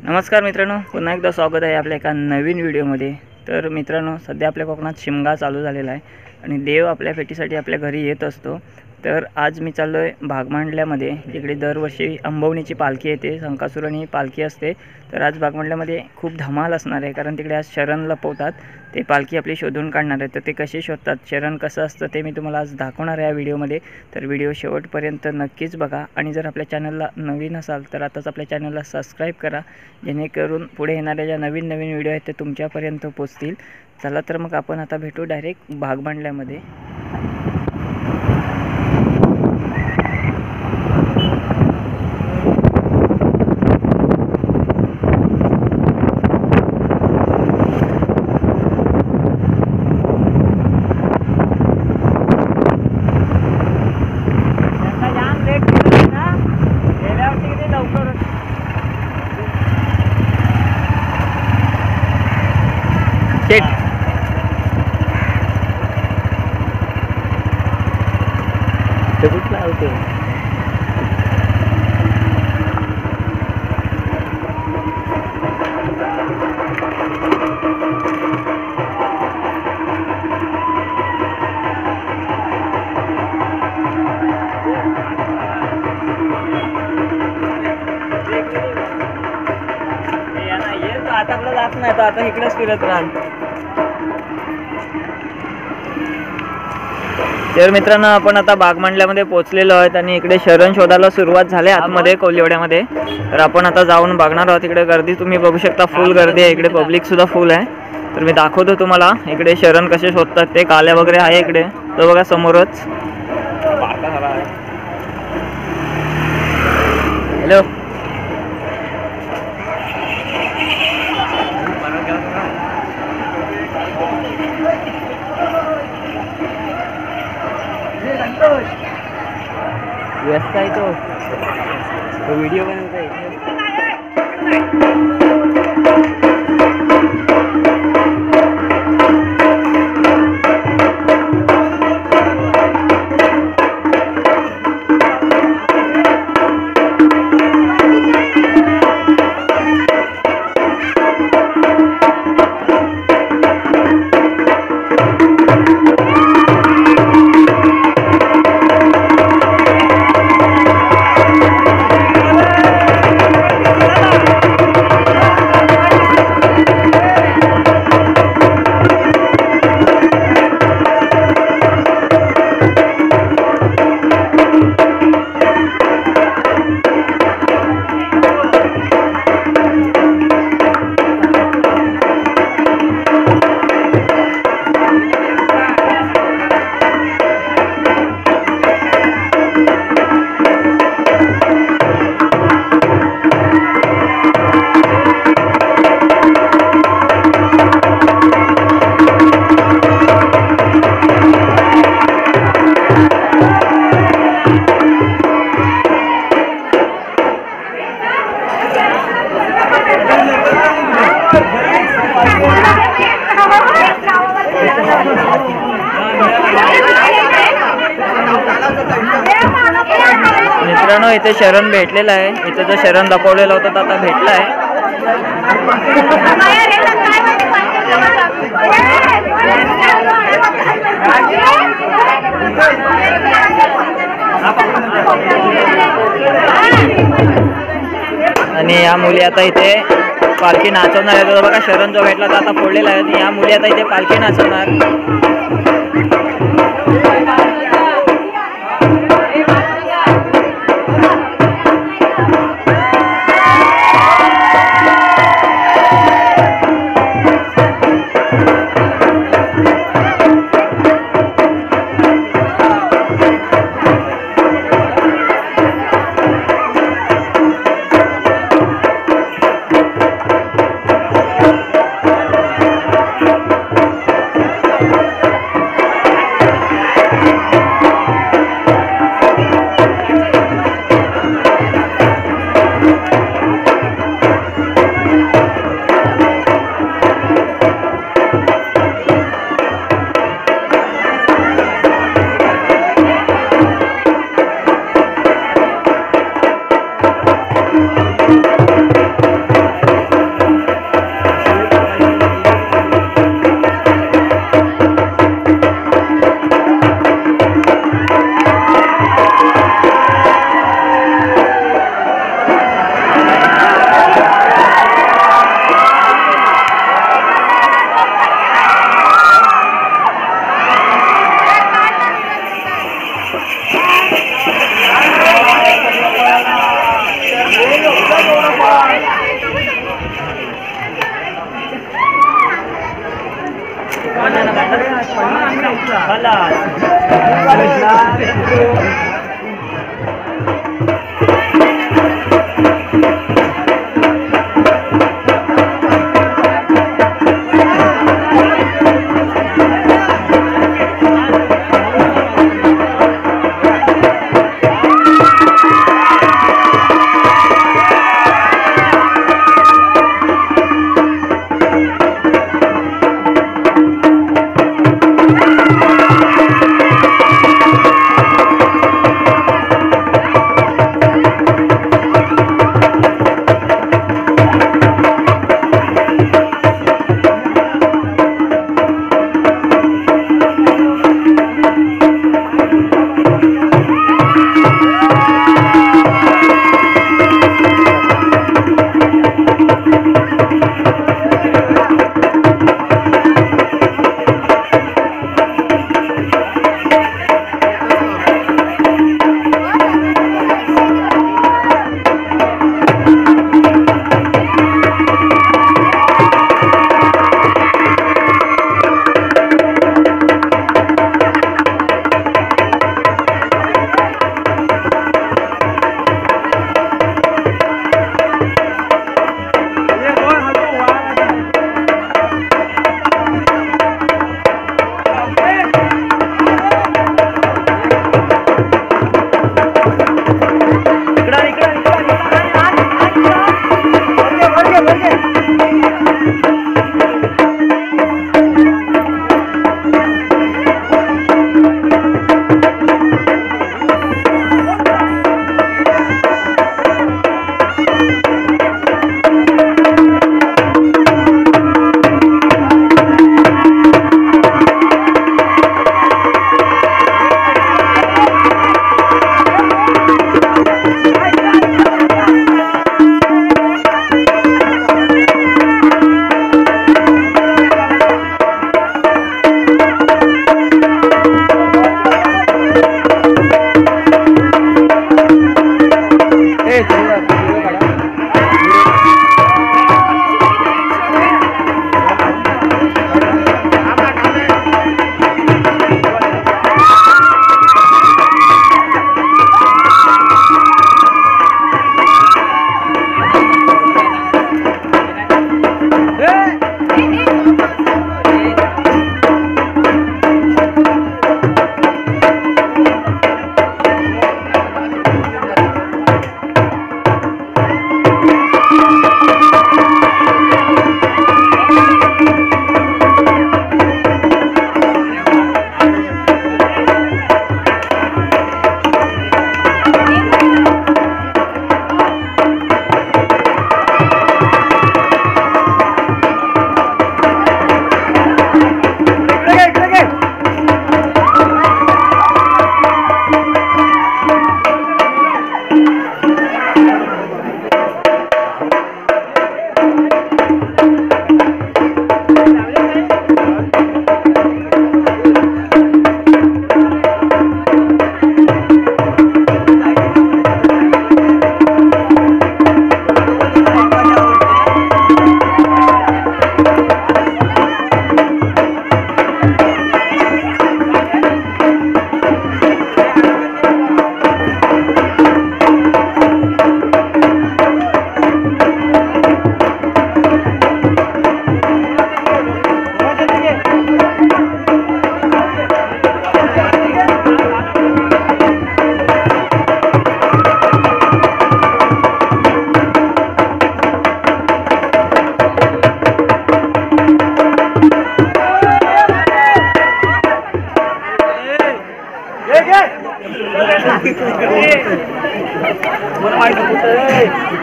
नमस्कार मित्रांनो, पुन्हा एकदा स्वागत आहे आपल्या एका नवीन व्हिडिओमध्ये। तर मित्रांनो, सध्या आपल्या कोकणात शिमगा चालू झालेला आहे आणि देव आपल्या भेटीसाठी आपल्या घरी येत असतो। तर आज मी चाललो आहे भागमांडल्यामध्ये, जिकडे दरवर्षी अंबवणीची पालखी येते, संकासुरानी पालखी असते। तर आज भागमांडल्यामध्ये खूप धमाल असणार आहे, कारण तिकडे आज शरण लपवतात, ते पालखी आपली शोधून काढणार आहे। तर ते कसे शोधतात, शरण कसं असतं ते मी तुम्हाला आज दाखवणार आहे या व्हिडिओमध्ये। तर व्हिडिओ शेवटपर्यंत नक्कीच बघा आणि जर आपल्या चॅनलला नवीन असाल तर आताच आपल्या चॅनलला सबस्क्राईब करा, जेणेकरून पुढे येणाऱ्या ज्या नवीन व्हिडिओ आहेत ते तुमच्यापर्यंत पोहोचतील। चला तर मग आपण आता भेटू डायरेक्ट भागमांडल्यामध्ये। आता आपलं जात नाही, तर आता इकडेच फिरत राहणार। तर मित्रांनो, आपण आता भागमांडल्यामध्ये पोहोचलेलो आहोत आणि इकडे शरण शोधायला सुरुवात झाली आतमध्ये कोलिवड्यामध्ये। तर आपण आता जाऊन बघणार आहोत। इकडे गर्दी तुम्ही बघू शकता, फुल गर्दी आहे, इकडे पब्लिक सुद्धा फुल आहे। तर मी दाखवतो तुम्हाला इकडे शरण कसे शोधतात ते। काल्या वगैरे आहे इकडे, तो बघा समोरच। हॅलो, व्यस्त आहे तो व्हिडिओ बनवता है। मित्रांनो, इथे शरण भेटलेला आहे। इथे जो शरण लपवलेला होता तो आता भेटला आहे। आणि या मुली आता इथे पालखी नाचवणार आहे। बघा, शरण जो भेटला तो आता फोडलेला आहे आणि या मुली आता इथे पालखी नाचवणार।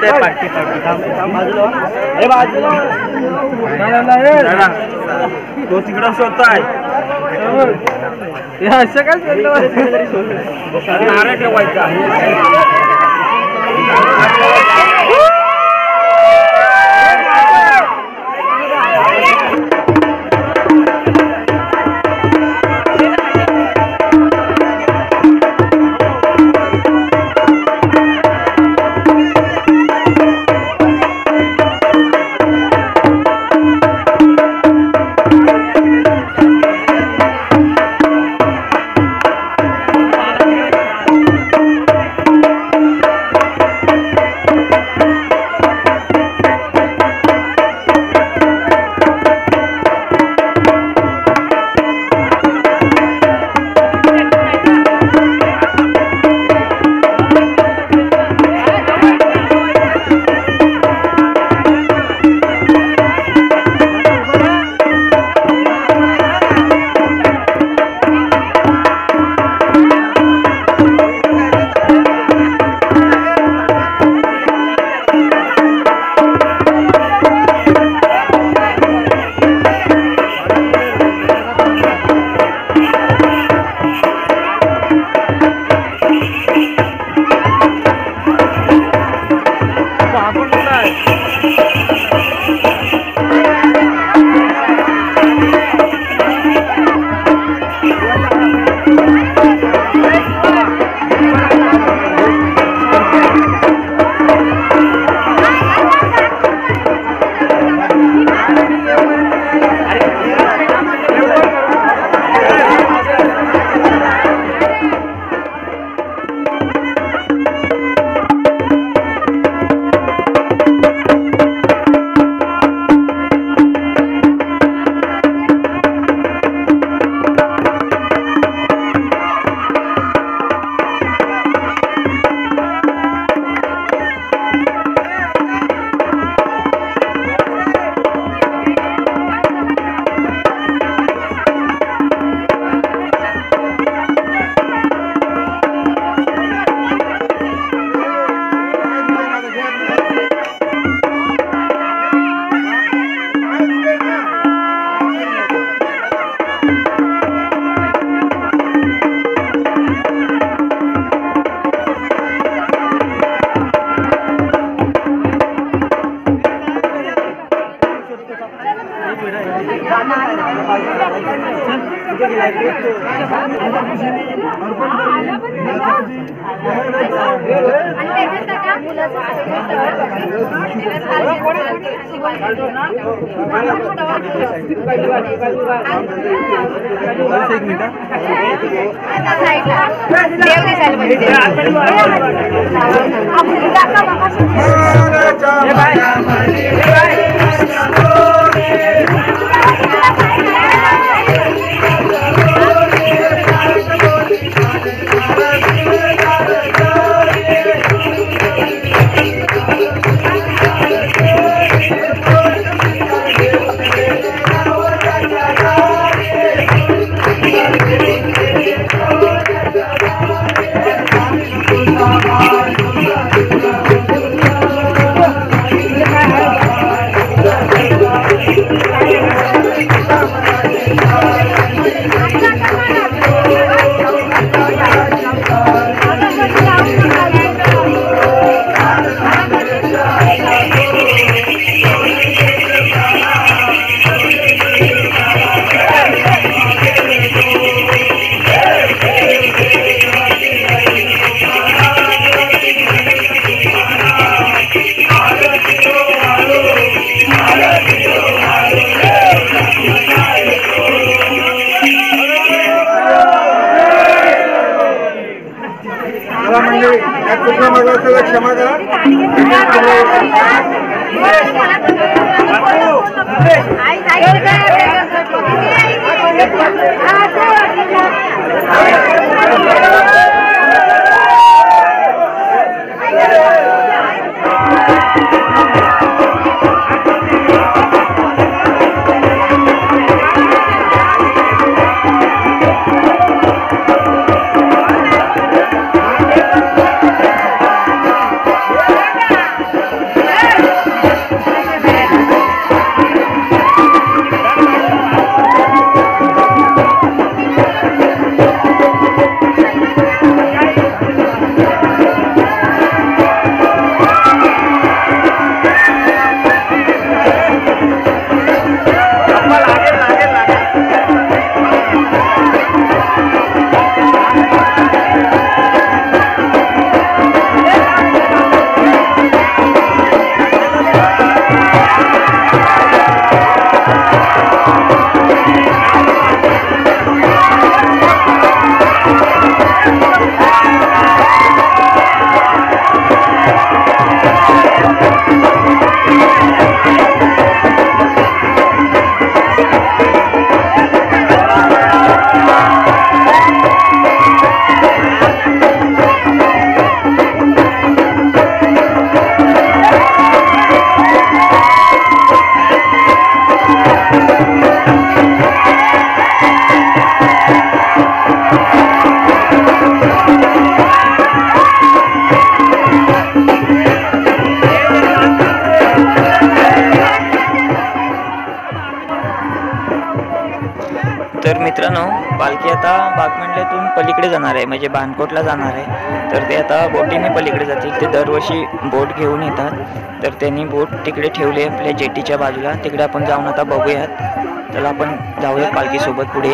ते पार्टी तो तिकडं शोधताय असं काय नारळ ठेवायचा क्षमा करा पलीकडे जाणार आहे, म्हणजे बाणकोटला जाणार आहे. तर ते आता बोटीने पलीकडे जातील. ते दरवर्षी बोट घेऊन येतात. तर त्यांनी बोट तिकडे ठेवले आपल्या जेटीच्या बाजूला. तिकडे आपण जाऊन आता बघूयात. चला आपण जाऊयात पालखीसोबत पुढे.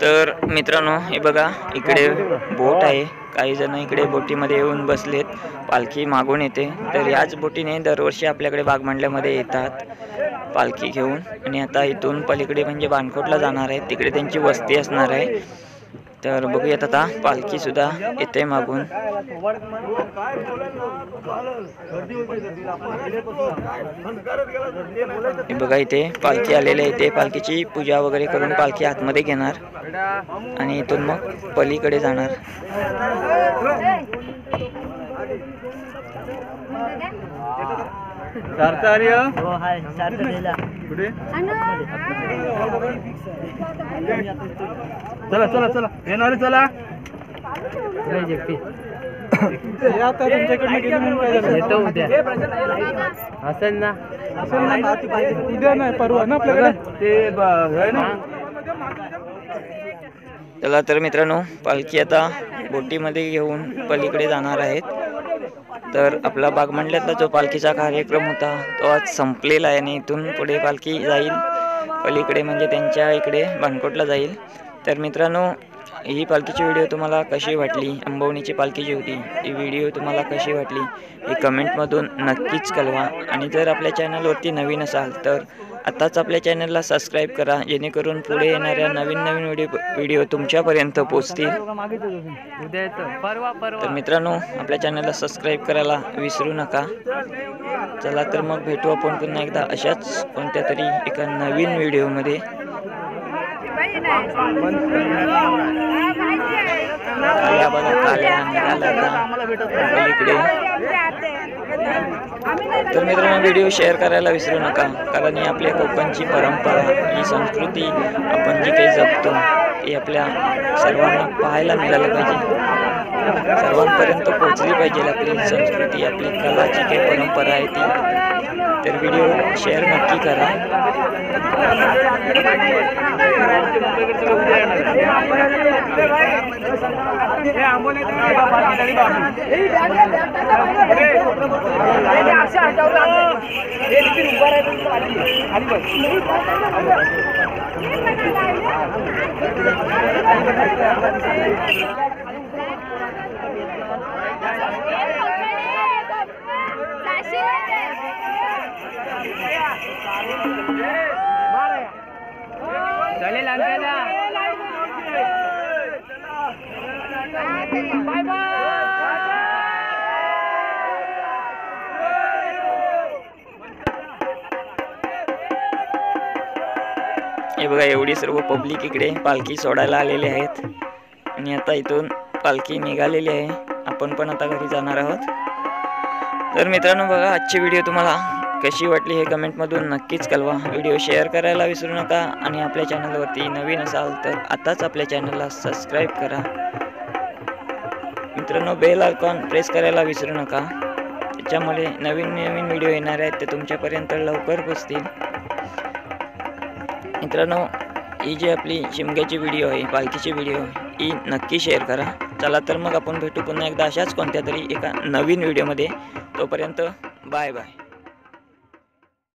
तर मित्रांनो, हे बघा इकडे बोट आहे. काही जण इकडे बोटीमध्ये येऊन बसलेत. पालखी मागून येते. तर याच बोटीने दरवर्षी आपल्याकडे बागमांडल्यामध्ये येतात पालखी घेऊन. आणि आता इथून पलीकडे म्हणजे बाणकोटला जाणार आहे. तिकडे त्यांची वस्ती असणार आहे. तर बघूयात आता पालखी सुद्धा येते मागून. हे बघा इथे पालखी आलेली आहे. इथे पालखीची पूजा वगैरे करून पालखी आतमध्ये घेणार आणि इथून मग पलीकडे जाणार. चला चला चला येणार चला. येतो उद्या असेल ना उद्या नाही परवा ना आपल्याकडे ते ना. चला तर मित्रांनो, पालखी आता बोटीमध्ये घेऊन पलीकडे जाणार आहेत. तर आपला बागमांडल्यातला जो पालखीचा कार्यक्रम होता तो आज संपलेला आहे आणि इथून पुढे पालखी जाईल पलीकडे, म्हणजे त्यांच्या इकडे बाणकोटला जाईल. तर मित्रांनो, ही पालखीची व्हिडिओ तुम्हाला कशी वाटली, अंबवणीची पालखी जी होती ही व्हिडिओ तुम्हाला कशी वाटली हे कमेंटमधून नक्कीच कळवा. आणि जर आपल्या चॅनलवरती नवीन असाल तर आत्ताच आपल्या चॅनलला सबस्क्राईब करा, जेणेकरून पुढे येणाऱ्या नवीन व्हिडिओ तुमच्यापर्यंत पोहोचतील. तर मित्रांनो, आपल्या चॅनलला सबस्क्राईब करायला विसरू नका. चला तर मग भेटू आपण पुन्हा एकदा अशाच कोणत्या तरी एका नवीन व्हिडिओमध्ये. काल्या बघा, काल्या निघाला पलीकडे. तर मित्रांनो, व्हिडिओ शेअर करायला विसरू नका, कारण ही आपल्या कोकणची परंपरा, ही संस्कृती आपण जी काही जपतो ती आपल्या सर्वांना पाहायला मिळालं पाहिजे, सर्वांपर्यंत पोहोचली पाहिजे आपली संस्कृती, आपली कला जी काही परंपरा आहे ती. तर व्हिडिओ शेअर नक्की करा. हे बघा, एवढी सर्व पब्लिक इकडे पालखी सोडायला आलेली आहेत आणि आता इथून पालखी निघालेली आहे. आपण पण आता घरी जाणार आहोत. तर मित्रांनो, बघा आजची व्हिडिओ तुम्हाला कशी वाटली हे कमेंटमधून नक्कीच कळवा. व्हिडिओ शेअर करायला विसरू नका आणि आपल्या चॅनलवरती नवीन असाल तर आताच आपल्या चॅनलला सबस्क्राईब करा. मित्रांनो, बेल आयकॉन प्रेस करायला विसरू नका, त्याच्यामुळे नवीन व्हिडिओ येणार आहेत ते तुमच्यापर्यंत लवकर पोहोचतील. मित्रांनो, ही जी आपली शिमग्याची व्हिडिओ आहे, पालखीची व्हिडिओ, ही नक्की शेअर करा. चला तर मग आपण भेटू पुन्हा एकदा अशाच कोणत्या तरी एका नवीन व्हिडिओमध्ये. तोपर्यंत बाय बाय.